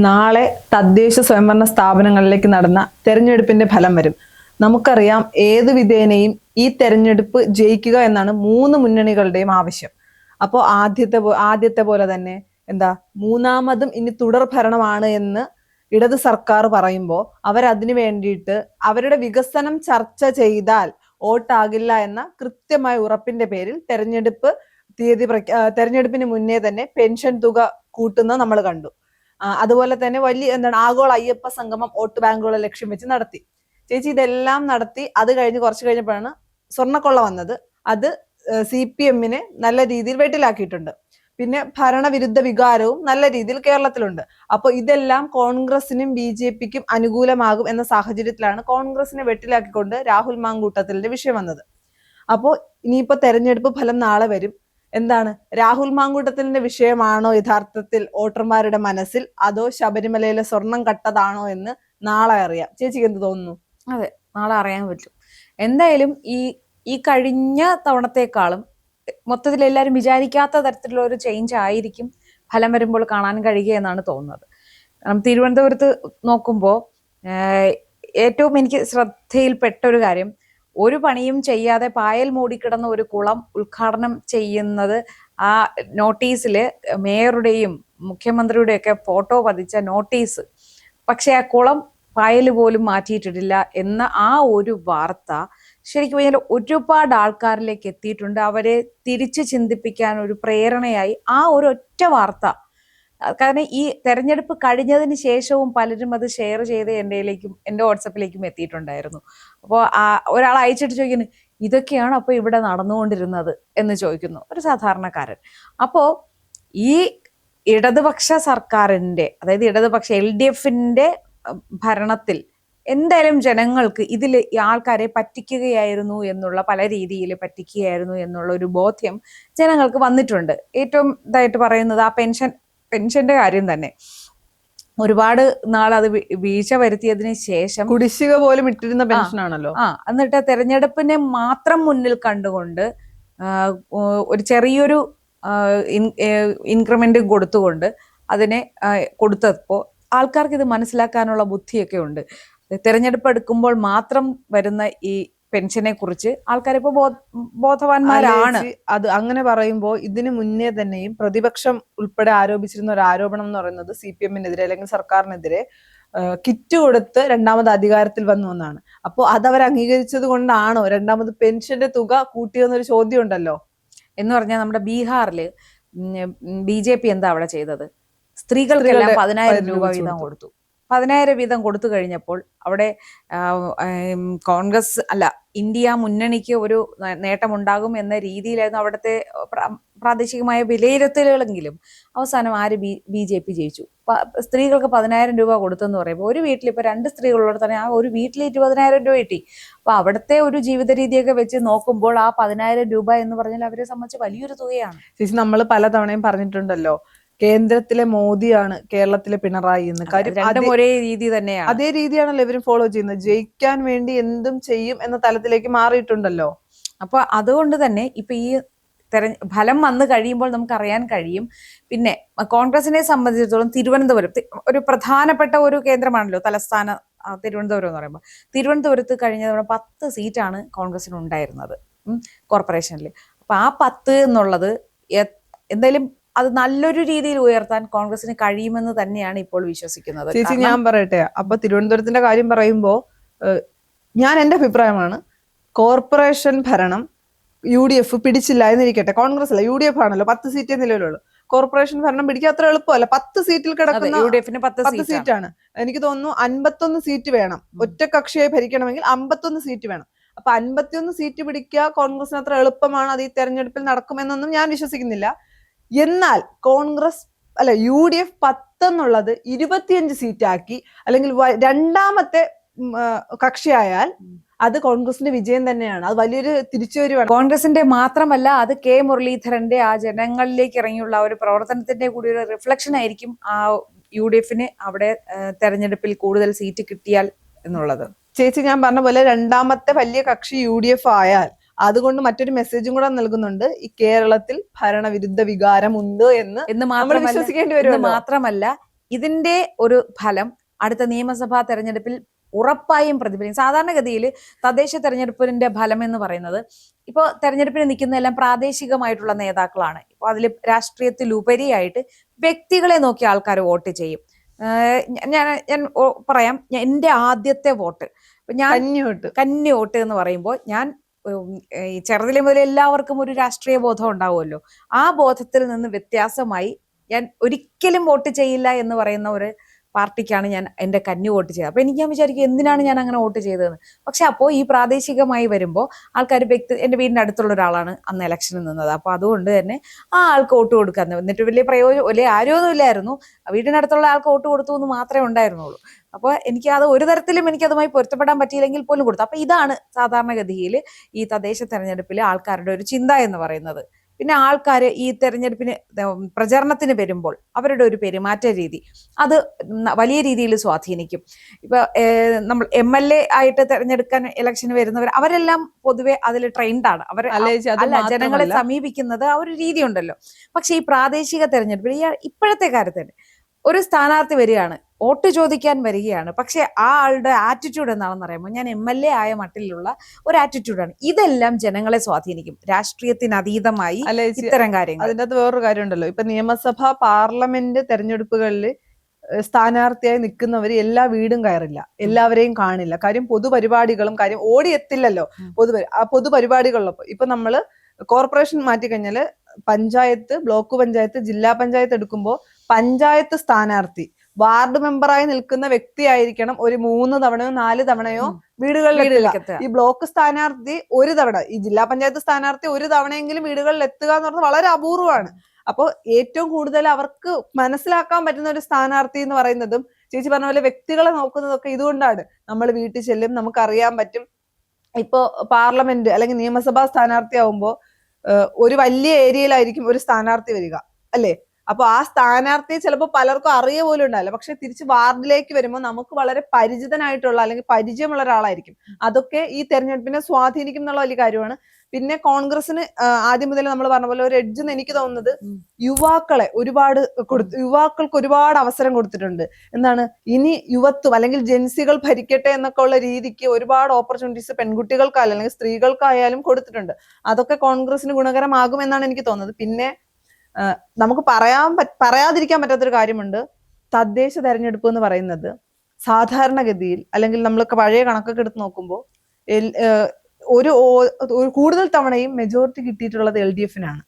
നാളെ തദ്ദേശ സ്വയംഭരണ സ്ഥാപനങ്ങളിലേക്ക് നടന്ന തെരഞ്ഞെടുപ്പിന്റെ ഫലം വരും. നമുക്കറിയാം, ഏത് വിധേനയും ഈ തെരഞ്ഞെടുപ്പ് ജയിക്കുക എന്നാണ് മൂന്ന് മുന്നണികളുടെയും ആവശ്യം. അപ്പോൾ ആദ്യത്തെ പോലെ തന്നെ മൂന്നാമതും ഇനി തുടർ ഭരണമാണ് എന്ന് ഇടത് സർക്കാർ പറയുമ്പോൾ അവരതിനു വേണ്ടിയിട്ട് അവരുടെ വികസനം ചർച്ച ചെയ്താൽ വോട്ടാകില്ല എന്ന കൃത്യമായ ഉറപ്പിന്റെ പേരിൽ തെരഞ്ഞെടുപ്പിന് മുന്നേ തന്നെ പെൻഷൻ തുക കൂട്ടുന്നത് നമ്മൾ കണ്ടു. അതുപോലെ തന്നെ വലിയ ആഗോള അയ്യപ്പ സംഗമം വോട്ട് ബാങ്കുകളെ ലക്ഷ്യം വെച്ച് നടത്തി. ചേച്ചി, ഇതെല്ലാം നടത്തി അത് കഴിഞ്ഞ് കുറച്ച് കഴിഞ്ഞപ്പോഴാണ് സ്വർണ്ണക്കൊള്ള വന്നത്. അത് CPM-നെ നല്ല രീതിയിൽ വെട്ടിലാക്കിയിട്ടുണ്ട്. പിന്നെ ഭരണവിരുദ്ധ വികാരവും നല്ല രീതിയിൽ കേരളത്തിലുണ്ട്. അപ്പോൾ ഇതെല്ലാം കോൺഗ്രസിനും BJP-ക്കും അനുകൂലമാകും എന്ന സാഹചര്യത്തിലാണ് കോൺഗ്രസിനെ വെട്ടിലാക്കിക്കൊണ്ട് രാഹുൽ മാങ്കൂട്ടത്തിലിന്റെ വിഷയം വന്നത്. അപ്പോൾ ഇനിയിപ്പോ തെരഞ്ഞെടുപ്പ് ഫലം നാളെ വരും. രാഹുൽ മാങ്കൂട്ടത്തിലിന്റെ വിഷയമാണോ യഥാർത്ഥത്തിൽ വോട്ടർമാരുടെ മനസ്സിൽ, അതോ ശബരിമലയിലെ സ്വർണം കട്ടതാണോ എന്ന് നാളെ അറിയാം. ചേച്ചിക്ക് എന്ത് തോന്നുന്നു? അതെ, നാളെ അറിയാൻ പറ്റും. എന്തായാലും ഈ കഴിഞ്ഞ തവണത്തെക്കാളും മൊത്തത്തിൽ എല്ലാവരും വിചാരിക്കാത്ത തരത്തിലുള്ള ഒരു ചേഞ്ച് ആയിരിക്കും ഫലം വരുമ്പോൾ കാണാൻ കഴിയുക എന്നാണ് തോന്നുന്നത്. കാരണം തിരുവനന്തപുരത്ത് നോക്കുമ്പോൾ ഏറ്റവും എനിക്ക് ശ്രദ്ധയിൽപ്പെട്ട ഒരു കാര്യം, ഒരു പണിയും ചെയ്യാതെ പായൽ മൂടിക്കിടന്ന ഒരു കുളം ഉദ്ഘാടനം ചെയ്യുന്നത്, ആ നോട്ടീസിൽ മേയറുടെയും മുഖ്യമന്ത്രിയുടെയും ഒക്കെ ഫോട്ടോ പതിച്ച നോട്ടീസ്, പക്ഷെ ആ കുളം പായൽ പോലും മാറ്റിയിട്ടിട്ടില്ല എന്ന ആ ഒരു വാർത്ത ശരിക്കും പറഞ്ഞാൽ ഒരുപാട് ആൾക്കാരിലേക്ക് എത്തിയിട്ടുണ്ട്. അവരെ തിരിച്ചു ചിന്തിപ്പിക്കാൻ ഒരു പ്രേരണയായി ആ ഒരു ഒറ്റ വാർത്ത. കാരണം ഈ തെരഞ്ഞെടുപ്പ് കഴിഞ്ഞതിന് ശേഷവും പലരും അത് ഷെയർ ചെയ്ത് എൻ്റെ വാട്സപ്പിലേക്കും എത്തിയിട്ടുണ്ടായിരുന്നു. അപ്പോൾ ഒരാൾ അയച്ചിട്ട് ചോദിക്കുന്നു, ഇതൊക്കെയാണ് അപ്പോൾ ഇവിടെ നടന്നുകൊണ്ടിരുന്നത് എന്ന് ചോദിക്കുന്നു ഒരു സാധാരണക്കാരൻ. അപ്പോൾ ഈ ഇടതുപക്ഷ സർക്കാരിന്റെ, അതായത് ഇടതുപക്ഷ LDF-ന്റെ ഭരണത്തിൽ എന്തായാലും ജനങ്ങൾക്ക് ഇതിൽ ആൾക്കാരെ പറ്റിക്കുകയായിരുന്നു എന്നുള്ള, പല രീതിയിൽ പറ്റിക്കുകയായിരുന്നു എന്നുള്ള ഒരു ബോധ്യം ജനങ്ങൾക്ക് വന്നിട്ടുണ്ട്. ഏറ്റവും ഇതായിട്ട് പറയുന്നത് ആ പെൻഷന്റെ കാര്യം തന്നെ. ഒരുപാട് നാൾ അത് വീഴ്ച വരുത്തിയതിന് ശേഷം കുടിശ്ശിക പോലും ഇട്ടിരുന്ന പെൻഷനാണല്ലോ. എന്നിട്ട് തെരഞ്ഞെടുപ്പിനെ മാത്രം മുന്നിൽ കണ്ടുകൊണ്ട് ഒരു ചെറിയൊരു ഇൻക്രിമെന്റ് കൊടുത്തുകൊണ്ട് അതിനെ കൊടുത്തപ്പോൾ ആൾക്കാർക്ക് ഇത് മനസ്സിലാക്കാനുള്ള ബുദ്ധിയൊക്കെ ഉണ്ട്. തെരഞ്ഞെടുപ്പ് എടുക്കുമ്പോൾ മാത്രം വരുന്ന ഈ പെൻഷനെ കുറിച്ച് ആൾക്കാരിപ്പോ ബോധവാന്മാരാണ്. അത് അങ്ങനെ പറയുമ്പോൾ ഇതിനു മുന്നേ തന്നെയും പ്രതിപക്ഷം ഉൾപ്പെടെ ആരോപിച്ചിരുന്ന ഒരു ആരോപണം എന്ന് പറയുന്നത് CPM-നെതിരെ അല്ലെങ്കിൽ സർക്കാരിനെതിരെ കിറ്റ് കൊടുത്ത് രണ്ടാമത് അധികാരത്തിൽ വന്നു എന്നാണ്. അപ്പോൾ അതവർ അംഗീകരിച്ചത് കൊണ്ടാണോ രണ്ടാമത് പെൻഷന്റെ തുക കൂട്ടിയെന്നൊരു ചോദ്യം ഉണ്ടല്ലോ. എന്ന് പറഞ്ഞാൽ നമ്മുടെ ബീഹാറില് BJP എന്താ അവിടെ ചെയ്തത്? സ്ത്രീകൾക്കെല്ലാം 10,000 രൂപ വീതം കൊടുത്തു. 10,000 വീതം കൊടുത്തു കഴിഞ്ഞപ്പോൾ അവിടെ കോൺഗ്രസ് അല്ല, ഇന്ത്യ മുന്നണിക്ക് ഒരു നേട്ടമുണ്ടാകും എന്ന രീതിയിലായിരുന്നു അവിടുത്തെ പ്രാദേശികമായ വിലയിരുത്തലുകളെങ്കിലും അവസാനം BJP ജയിച്ചു. സ്ത്രീകൾക്ക് 10,000 രൂപ കൊടുത്തെന്ന് പറയുമ്പോൾ ഒരു വീട്ടിൽ ഇപ്പൊ 2 സ്ത്രീകളുള്ള തന്നെ ആ ഒരു വീട്ടിൽ 20,000 രൂപ കിട്ടി. അപ്പൊ അവിടുത്തെ ഒരു ജീവിത രീതിയൊക്കെ വെച്ച് നോക്കുമ്പോൾ ആ 10,000 രൂപ എന്ന് പറഞ്ഞാൽ അവരെ സംബന്ധിച്ച് വലിയൊരു തുകയാണ്. ചേച്ചി, നമ്മൾ പലതവണയും പറഞ്ഞിട്ടുണ്ടല്ലോ, കേന്ദ്രത്തിലെ മോദിയാണ് കേരളത്തിലെ പിണറായി എന്ന്. കാര്യം ഒരേ രീതി തന്നെയാണ്. അതേ രീതിയാണല്ലോ ഇവരും ഫോളോ ചെയ്യുന്നത്. ജയിക്കാൻ വേണ്ടി എന്തും ചെയ്യും എന്ന തലത്തിലേക്ക് മാറിയിട്ടുണ്ടല്ലോ. അപ്പൊ അതുകൊണ്ട് തന്നെ ഇപ്പൊ ഈ ഫലം വന്നു കഴിയുമ്പോൾ നമുക്ക് അറിയാൻ കഴിയും. പിന്നെ കോൺഗ്രസിനെ സംബന്ധിച്ചിടത്തോളം തിരുവനന്തപുരം ഒരു പ്രധാനപ്പെട്ട ഒരു കേന്ദ്രമാണല്ലോ, തലസ്ഥാന തിരുവനന്തപുരം എന്ന് പറയുമ്പോൾ. തിരുവനന്തപുരത്ത് കഴിഞ്ഞ തവണ 10 സീറ്റാണ് കോൺഗ്രസിന് ഉണ്ടായിരുന്നത് കോർപ്പറേഷനിൽ. അപ്പൊ ആ 10 എന്നുള്ളത് എന്തായാലും അത് നല്ലൊരു രീതിയിൽ ഉയർത്താൻ കോൺഗ്രസിന് കഴിയുമെന്ന് തന്നെയാണ് ഇപ്പോൾ വിശ്വസിക്കുന്നത്. ചേച്ചി, ഞാൻ പറയട്ടെ, അപ്പൊ തിരുവനന്തപുരത്തിന്റെ കാര്യം പറയുമ്പോ എന്റെ അഭിപ്രായമാണ്, കോർപ്പറേഷൻ ഭരണം UDF പിടിച്ചില്ല എന്നിരിക്കട്ടെ, കോൺഗ്രസ് അല്ല UDF ആണല്ലോ, 10 സീറ്റേ നിലവിലുള്ളൂ. കോർപ്പറേഷൻ ഭരണം പിടിക്കാൻ അത്ര എളുപ്പമല്ല. 10 സീറ്റിൽ കിടക്കുന്ന UDF-ന് 10 സീറ്റാണ്. എനിക്ക് തോന്നുന്നു 51 സീറ്റ് വേണം. ഒറ്റ കക്ഷിയായി ഭരിക്കണമെങ്കിൽ 51 സീറ്റ് വേണം. അപ്പൊ 51 സീറ്റ് പിടിക്കുക കോൺഗ്രസിന് അത്ര എളുപ്പമാണ്, അത് ഈ തെരഞ്ഞെടുപ്പിൽ നടക്കുമെന്നൊന്നും ഞാൻ വിശ്വസിക്കുന്നില്ല. എന്നാൽ UDF 10 എന്നുള്ളത് 25 സീറ്റാക്കി, അല്ലെങ്കിൽ രണ്ടാമത്തെ കക്ഷിയായാൽ അത് കോൺഗ്രസിന്റെ വിജയം തന്നെയാണ്. അത് വലിയൊരു തിരിച്ചുവരവാണ്. കോൺഗ്രസിന്റെ മാത്രമല്ല, അത് മുരളീധരന്റെ ആ ജനങ്ങളിലേക്ക് ഇറങ്ങിയുള്ള ഒരു പ്രവർത്തനത്തിന്റെ കൂടി ഒരു റിഫ്ലക്ഷൻ ആയിരിക്കും ആ UDF-ന് അവിടെ തെരഞ്ഞെടുപ്പിൽ കൂടുതൽ സീറ്റ് കിട്ടിയാൽ എന്നുള്ളത്. ചേച്ചി, ഞാൻ പറഞ്ഞ പോലെ രണ്ടാമത്തെ വലിയ കക്ഷി UDF ആയാൽ അതുകൊണ്ട് മറ്റൊരു മെസ്സേജും കൂടെ നൽകുന്നുണ്ട്, ഈ കേരളത്തിൽ ഭരണവിരുദ്ധ വികാരം ഉണ്ട് എന്ന് വിശ്വസിക്കേണ്ടി വരും. മാത്രമല്ല ഇതിന്റെ ഒരു ഫലം അടുത്ത നിയമസഭാ തെരഞ്ഞെടുപ്പിൽ ഉറപ്പായും പ്രതിഫലിക്കും. സാധാരണഗതിയിൽ തദ്ദേശ തെരഞ്ഞെടുപ്പിന്റെ ഫലം എന്ന് പറയുന്നത് ഇപ്പോൾ തെരഞ്ഞെടുപ്പിന് നിൽക്കുന്നതെല്ലാം പ്രാദേശികമായിട്ടുള്ള നേതാക്കളാണ്. ഇപ്പോൾ അതിൽ രാഷ്ട്രീയത്തിലുപരിയായിട്ട് വ്യക്തികളെ നോക്കി ആൾക്കാർ വോട്ട് ചെയ്യും. ഞാൻ പറയാം, എന്റെ ആദ്യത്തെ വോട്ട് ഞാൻ കന്നി വോട്ട് എന്ന് പറയുമ്പോൾ ഞാൻ ഈ ചെറുതിലെ മുതൽ എല്ലാവർക്കും ഒരു രാഷ്ട്രീയ ബോധം ഉണ്ടാവുമല്ലോ. ആ ബോധത്തിൽ നിന്ന് വ്യത്യാസമായി ഞാൻ ഒരിക്കലും വോട്ട് ചെയ്യില്ല എന്ന് പറയുന്ന ഒരു പാർട്ടിക്കാണ് ഞാൻ എന്റെ കന്നി വോട്ട് ചെയ്തത്. അപ്പൊ ഞാൻ വിചാരിക്കും എന്തിനാണ് ഞാൻ അങ്ങനെ വോട്ട് ചെയ്തതെന്ന്. പക്ഷെ അപ്പോൾ ഈ പ്രാദേശികമായി വരുമ്പോൾ ആൾക്കാർ എന്റെ വീടിന്റെ അടുത്തുള്ള ഒരാളാണ് അന്ന് ഇലക്ഷന് നിന്നത്. അപ്പൊ അതുകൊണ്ട് തന്നെ ആ ആൾക്ക് വോട്ട് കൊടുക്കാൻ, എന്നിട്ട് വലിയ ആരോന്നും ഇല്ലായിരുന്നു, വീടിനടുത്തുള്ള ആൾക്ക് വോട്ട് കൊടുത്തു എന്ന് മാത്രമേ ഉണ്ടായിരുന്നുള്ളൂ. അപ്പോൾ എനിക്ക് അത് ഒരു തരത്തിലും എനിക്ക് അതുമായി പൊരുത്തപ്പെടാൻ പറ്റിയില്ലെങ്കിൽ പോലും കൊടുത്തു. അപ്പൊ ഇതാണ് സാധാരണഗതിയിൽ ഈ തദ്ദേശ തെരഞ്ഞെടുപ്പിൽ ആൾക്കാരുടെ ഒരു ചിന്ത എന്ന് പറയുന്നത്. പിന്നെ ആൾക്കാർ ഈ തെരഞ്ഞെടുപ്പിന് പ്രചരണത്തിന് വരുമ്പോൾ അവരുടെ ഒരു പെരുമാറ്റ രീതി അത് വലിയ രീതിയിൽ സ്വാധീനിക്കും. ഇപ്പൊ നമ്മൾ MLA ആയിട്ട് തെരഞ്ഞെടുക്കാൻ ഇലക്ഷന് വരുന്നവർ അവരെല്ലാം പൊതുവെ അതിൽ ട്രെയിൻഡ് ആണ്. അല്ല ജനങ്ങളെ സമീപിക്കുന്നത് ആ ഒരു രീതി ഉണ്ടല്ലോ. പക്ഷെ ഈ പ്രാദേശിക തെരഞ്ഞെടുപ്പിൽ ഇപ്പോഴത്തെ കാലത്ത് തന്നെ ഒരു സ്ഥാനാർത്ഥി വരികയാണ്, വോട്ട് ചോദിക്കാൻ വരികയാണ്, പക്ഷെ ആ ആളുടെ ആറ്റിറ്റ്യൂഡ് എന്താണെന്ന് അറിയുമ്പോൾ ഞാൻ MLA ആയ മട്ടിലുള്ള ഒരു ആറ്റിറ്റ്യൂഡാണ്. ഇതെല്ലാം ജനങ്ങളെ സ്വാധീനിക്കും, രാഷ്ട്രീയത്തിന് അതീതമായി ഇത്തരം കാര്യങ്ങൾ. അതിൻ്റെ അകത്ത് വേറൊരു കാര്യം ഉണ്ടല്ലോ, ഇപ്പൊ നിയമസഭ പാർലമെന്റ് തെരഞ്ഞെടുപ്പുകളിൽ സ്ഥാനാർത്ഥിയായി നിൽക്കുന്നവർ എല്ലാ വീടും കയറില്ല, എല്ലാവരെയും കാണില്ല. കാര്യം പൊതുപരിപാടികളും കാര്യം ഓടിയെത്തില്ലല്ലോ. പൊതുപരിപാടികളിലൊപ്പം ഇപ്പൊ നമ്മള് കോർപ്പറേഷൻ മാറ്റിക്കഴിഞ്ഞാല് പഞ്ചായത്ത്, ബ്ലോക്ക് പഞ്ചായത്ത്, ജില്ലാ പഞ്ചായത്ത് എടുക്കുമ്പോൾ പഞ്ചായത്ത് സ്ഥാനാർത്ഥി വാർഡ് മെമ്പറായി നിൽക്കുന്ന വ്യക്തിയായിരിക്കണം ഒരു 3 തവണയോ 4 തവണയോ വീടുകളിൽ എത്തുക. ഈ ബ്ലോക്ക് സ്ഥാനാർത്ഥി ഒരു തവണ, ഈ ജില്ലാ പഞ്ചായത്ത് സ്ഥാനാർത്ഥി ഒരു തവണയെങ്കിലും വീടുകളിൽ എത്തുക എന്ന് പറഞ്ഞാൽ വളരെ അപൂർവമാണ്. അപ്പോൾ ഏറ്റവും കൂടുതൽ അവർക്ക് മനസ്സിലാക്കാൻ പറ്റുന്ന ഒരു സ്ഥാനാർത്ഥി എന്ന് പറയുന്നതും ചേച്ചി പറഞ്ഞ പോലെ വ്യക്തികളെ നോക്കുന്നതൊക്കെ ഇതുകൊണ്ടാണ്. നമ്മൾ വീട്ടിൽ ചെല്ലും, നമുക്കറിയാൻ പറ്റും. ഇപ്പോ പാർലമെന്റ് അല്ലെങ്കിൽ നിയമസഭാ സ്ഥാനാർത്ഥി ആവുമ്പോ ഒരു വലിയ ഏരിയയിലായിരിക്കും ഒരു സ്ഥാനാർത്ഥി വരിക അല്ലേ. അപ്പൊ ആ സ്ഥാനാർത്ഥിയെ ചിലപ്പോൾ പലർക്കും അറിയ പോലും ഉണ്ടാവില്ല. പക്ഷെ തിരിച്ച് വാർഡിലേക്ക് വരുമ്പോൾ നമുക്ക് വളരെ പരിചിതനായിട്ടുള്ള അല്ലെങ്കിൽ പരിചയമുള്ള ഒരാളായിരിക്കും. അതൊക്കെ ഈ തെരഞ്ഞെടുപ്പിനെ സ്വാധീനിക്കും എന്നുള്ള വലിയ കാര്യമാണ്. പിന്നെ കോൺഗ്രസിന് ആദ്യം മുതൽ നമ്മൾ പറഞ്ഞ പോലെ ഒരു എഡ്ജ് എന്ന് എനിക്ക് തോന്നുന്നത് യുവാക്കൾക്ക് ഒരുപാട് അവസരം കൊടുത്തിട്ടുണ്ട്. എന്താണ്, ഇനി യുവത്വം അല്ലെങ്കിൽ ജെൻസികൾ ഭരിക്കട്ടെ എന്നൊക്കെ ഉള്ള രീതിക്ക് ഒരുപാട് ഓപ്പർച്യൂണിറ്റീസ് പെൺകുട്ടികൾക്കായാലും അല്ലെങ്കിൽ സ്ത്രീകൾക്കായാലും കൊടുത്തിട്ടുണ്ട്. അതൊക്കെ കോൺഗ്രസിന് ഗുണകരമാകും എന്നാണ് എനിക്ക് തോന്നുന്നത്. പിന്നെ നമുക്ക് പറയാതിരിക്കാൻ പറ്റാത്തൊരു കാര്യമുണ്ട്. തദ്ദേശ തെരഞ്ഞെടുപ്പ് എന്ന് പറയുന്നത് സാധാരണഗതിയിൽ അല്ലെങ്കിൽ നമ്മൾ പഴയ കണക്കൊക്കെ എടുത്ത് നോക്കുമ്പോൾ ഒരു കൂടുതൽ തവണയും മെജോറിറ്റി കിട്ടിയിട്ടുള്ളത് LDF-നാണ്.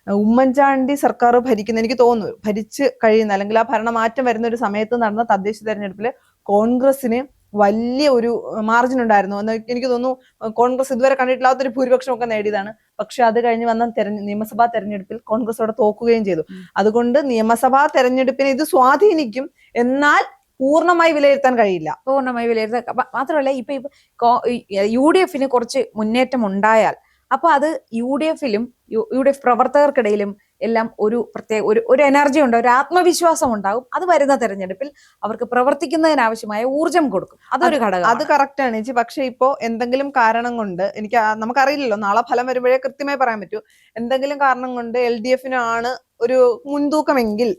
ഉമ്മൻചാണ്ടി സർക്കാർ ഭരിക്കുന്ന, എനിക്ക് തോന്നുന്നു ഭരിച്ച് കഴിയുന്ന അല്ലെങ്കിൽ ആ ഭരണമാറ്റം വരുന്ന ഒരു സമയത്ത് നടന്ന തദ്ദേശ തെരഞ്ഞെടുപ്പില് കോൺഗ്രസിന് വലിയ ഒരു മാർജിൻ ഉണ്ടായിരുന്നു എന്ന് എനിക്ക് തോന്നുന്നു. കോൺഗ്രസ് ഇതുവരെ കണ്ടിട്ടില്ലാത്തൊരു ഭൂരിപക്ഷമൊക്കെ നേടിയതാണ്. പക്ഷെ അത് കഴിഞ്ഞ് വന്ന നിയമസഭാ തെരഞ്ഞെടുപ്പിൽ കോൺഗ്രസ് അവിടെ തോക്കുകയും ചെയ്തു. അതുകൊണ്ട് നിയമസഭാ തെരഞ്ഞെടുപ്പിനെ ഇത് സ്വാധീനിക്കും, എന്നാൽ പൂർണ്ണമായി വിലയിരുത്താൻ കഴിയില്ല. മാത്രമല്ല ഇപ്പൊ UDF-ന് കുറച്ച് മുന്നേറ്റം ഉണ്ടായാൽ അപ്പൊ അത് UDF പ്രവർത്തകർക്കിടയിലും എല്ലാം ഒരു പ്രത്യേക ഒരു എനർജി ഉണ്ട്, ഒരു ആത്മവിശ്വാസം ഉണ്ടാകും. അത് വരുന്ന തെരഞ്ഞെടുപ്പിൽ അവർക്ക് പ്രവർത്തിക്കുന്നതിനാവശ്യമായ ഊർജം കൊടുക്കും. അതൊരു ഘടകം. അത് കറക്റ്റ് ആണ് ചേച്ചി. പക്ഷെ ഇപ്പോ എന്തെങ്കിലും കാരണം കൊണ്ട് നമുക്കറിയില്ലല്ലോ, നാളെ ഫലം വരുമ്പോഴേ കൃത്യമായി പറയാൻ പറ്റൂ. എന്തെങ്കിലും കാരണം കൊണ്ട് LDF-നാണ് ഒരു മുൻതൂക്കമെങ്കിൽ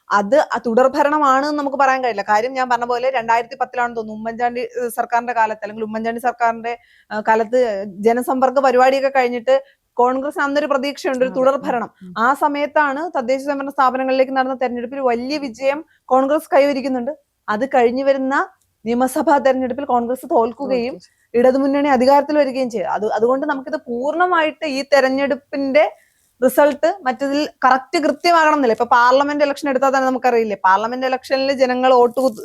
അത് തുടർഭരണമാണ് നമുക്ക് പറയാൻ കഴിയില്ല. കാര്യം ഞാൻ പറഞ്ഞ പോലെ 2010 തോന്നുന്നു ഉമ്മൻചാണ്ടി സർക്കാരിന്റെ കാലത്ത് അല്ലെങ്കിൽ ഉമ്മൻചാണ്ടി സർക്കാരിന്റെ കാലത്ത് ജനസമ്പർക്ക പരിപാടിയൊക്കെ കഴിഞ്ഞിട്ട് കോൺഗ്രസ് അന്നൊരു പ്രതീക്ഷയുണ്ട്, ഒരു തുടർഭരണം. ആ സമയത്താണ് തദ്ദേശ സ്വയംഭരണ സ്ഥാപനങ്ങളിലേക്ക് നടന്ന തെരഞ്ഞെടുപ്പിൽ വലിയ വിജയം കോൺഗ്രസ് കൈവരിക്കുന്നുണ്ട്. അത് കഴിഞ്ഞു വരുന്ന നിയമസഭാ തെരഞ്ഞെടുപ്പിൽ കോൺഗ്രസ് തോൽക്കുകയും ഇടതുമുന്നണി അധികാരത്തിൽ വരികയും ചെയ്തു. അതുകൊണ്ട് നമുക്കിത് പൂർണ്ണമായിട്ട് ഈ തെരഞ്ഞെടുപ്പിന്റെ റിസൾട്ട് മറ്റതിൽ കൃത്യമാകണം എന്നില്ല. ഇപ്പൊ പാർലമെന്റ് ഇലക്ഷൻ എടുത്താൽ തന്നെ നമുക്കറിയില്ലേ, പാർലമെന്റ് ഇലക്ഷനിൽ ജനങ്ങൾ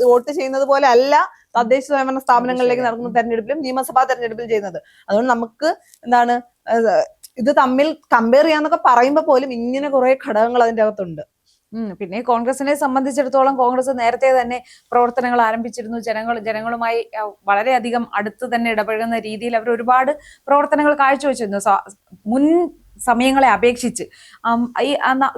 വോട്ട് ചെയ്യുന്നത് പോലെ അല്ല തദ്ദേശ സ്വയംഭരണ സ്ഥാപനങ്ങളിലേക്ക് നടക്കുന്ന തെരഞ്ഞെടുപ്പിലും നിയമസഭാ തെരഞ്ഞെടുപ്പിലും ചെയ്യുന്നത്. അതുകൊണ്ട് നമുക്ക് ഇത് തമ്മിൽ കമ്പയർ ചെയ്യാന്നൊക്കെ പറയുമ്പോൾ പോലും ഇങ്ങനെ കുറെ ഘടകങ്ങൾ അതിന്റെ അകത്തുണ്ട്. പിന്നെ കോൺഗ്രസിനെ സംബന്ധിച്ചിടത്തോളം കോൺഗ്രസ് നേരത്തെ തന്നെ പ്രവർത്തനങ്ങൾ ആരംഭിച്ചിരുന്നു. ജനങ്ങളുമായി വളരെയധികം അടുത്ത് തന്നെ ഇടപഴകുന്ന രീതിയിൽ അവർ ഒരുപാട് പ്രവർത്തനങ്ങൾ കാഴ്ചവെച്ചിരുന്നു മുൻ സമയങ്ങളെ അപേക്ഷിച്ച്. ഈ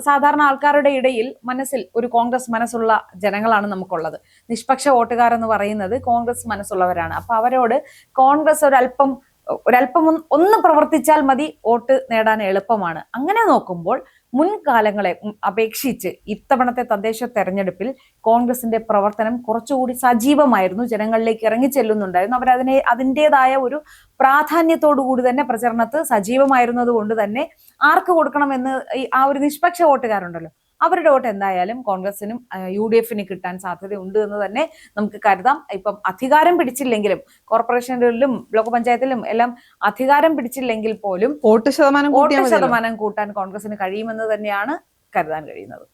സാധാരണ ആൾക്കാരുടെ ഇടയിൽ മനസ്സിൽ ഒരു കോൺഗ്രസ് മനസ്സുള്ള ജനങ്ങളാണ് നമുക്കുള്ളത്. നിഷ്പക്ഷ വോട്ടുകാർ എന്ന് പറയുന്നത് കോൺഗ്രസ് മനസ്സുള്ളവരാണ്. അപ്പൊ അവരോട് കോൺഗ്രസ് ഒരല്പം ഒന്ന് പ്രവർത്തിച്ചാൽ മതി, വോട്ട് നേടാൻ എളുപ്പമാണ്. അങ്ങനെ നോക്കുമ്പോൾ മുൻകാലങ്ങളെ അപേക്ഷിച്ച് ഇത്തവണത്തെ തദ്ദേശ തെരഞ്ഞെടുപ്പിൽ കോൺഗ്രസിന്റെ പ്രവർത്തനം കുറച്ചുകൂടി സജീവമായിരുന്നു, ജനങ്ങളിലേക്ക് ഇറങ്ങിച്ചെല്ലുന്നുണ്ടായിരുന്നു. അതിൻ്റെതായ ഒരു പ്രാധാന്യത്തോടു കൂടി തന്നെ പ്രചരണത്ത് സജീവമായിരുന്നത് കൊണ്ട് തന്നെ ആർക്ക് കൊടുക്കണമെന്ന് ആ ഒരു നിഷ്പക്ഷ വോട്ടുകാരുണ്ടല്ലോ, അവരുടെ വോട്ട് എന്തായാലും കോൺഗ്രസിനും UDF-ന് കിട്ടാൻ സാധ്യതയുണ്ട് എന്ന് തന്നെ നമുക്ക് കരുതാം. ഇപ്പം അധികാരം പിടിച്ചില്ലെങ്കിലും, കോർപ്പറേഷനുകളിലും ബ്ലോക്ക് പഞ്ചായത്തിലും എല്ലാം അധികാരം പിടിച്ചില്ലെങ്കിൽ പോലും വോട്ട് ശതമാനം കൂട്ടാൻ കോൺഗ്രസിന് കഴിയുമെന്ന് തന്നെയാണ് കരുതാൻ കഴിയുന്നത്.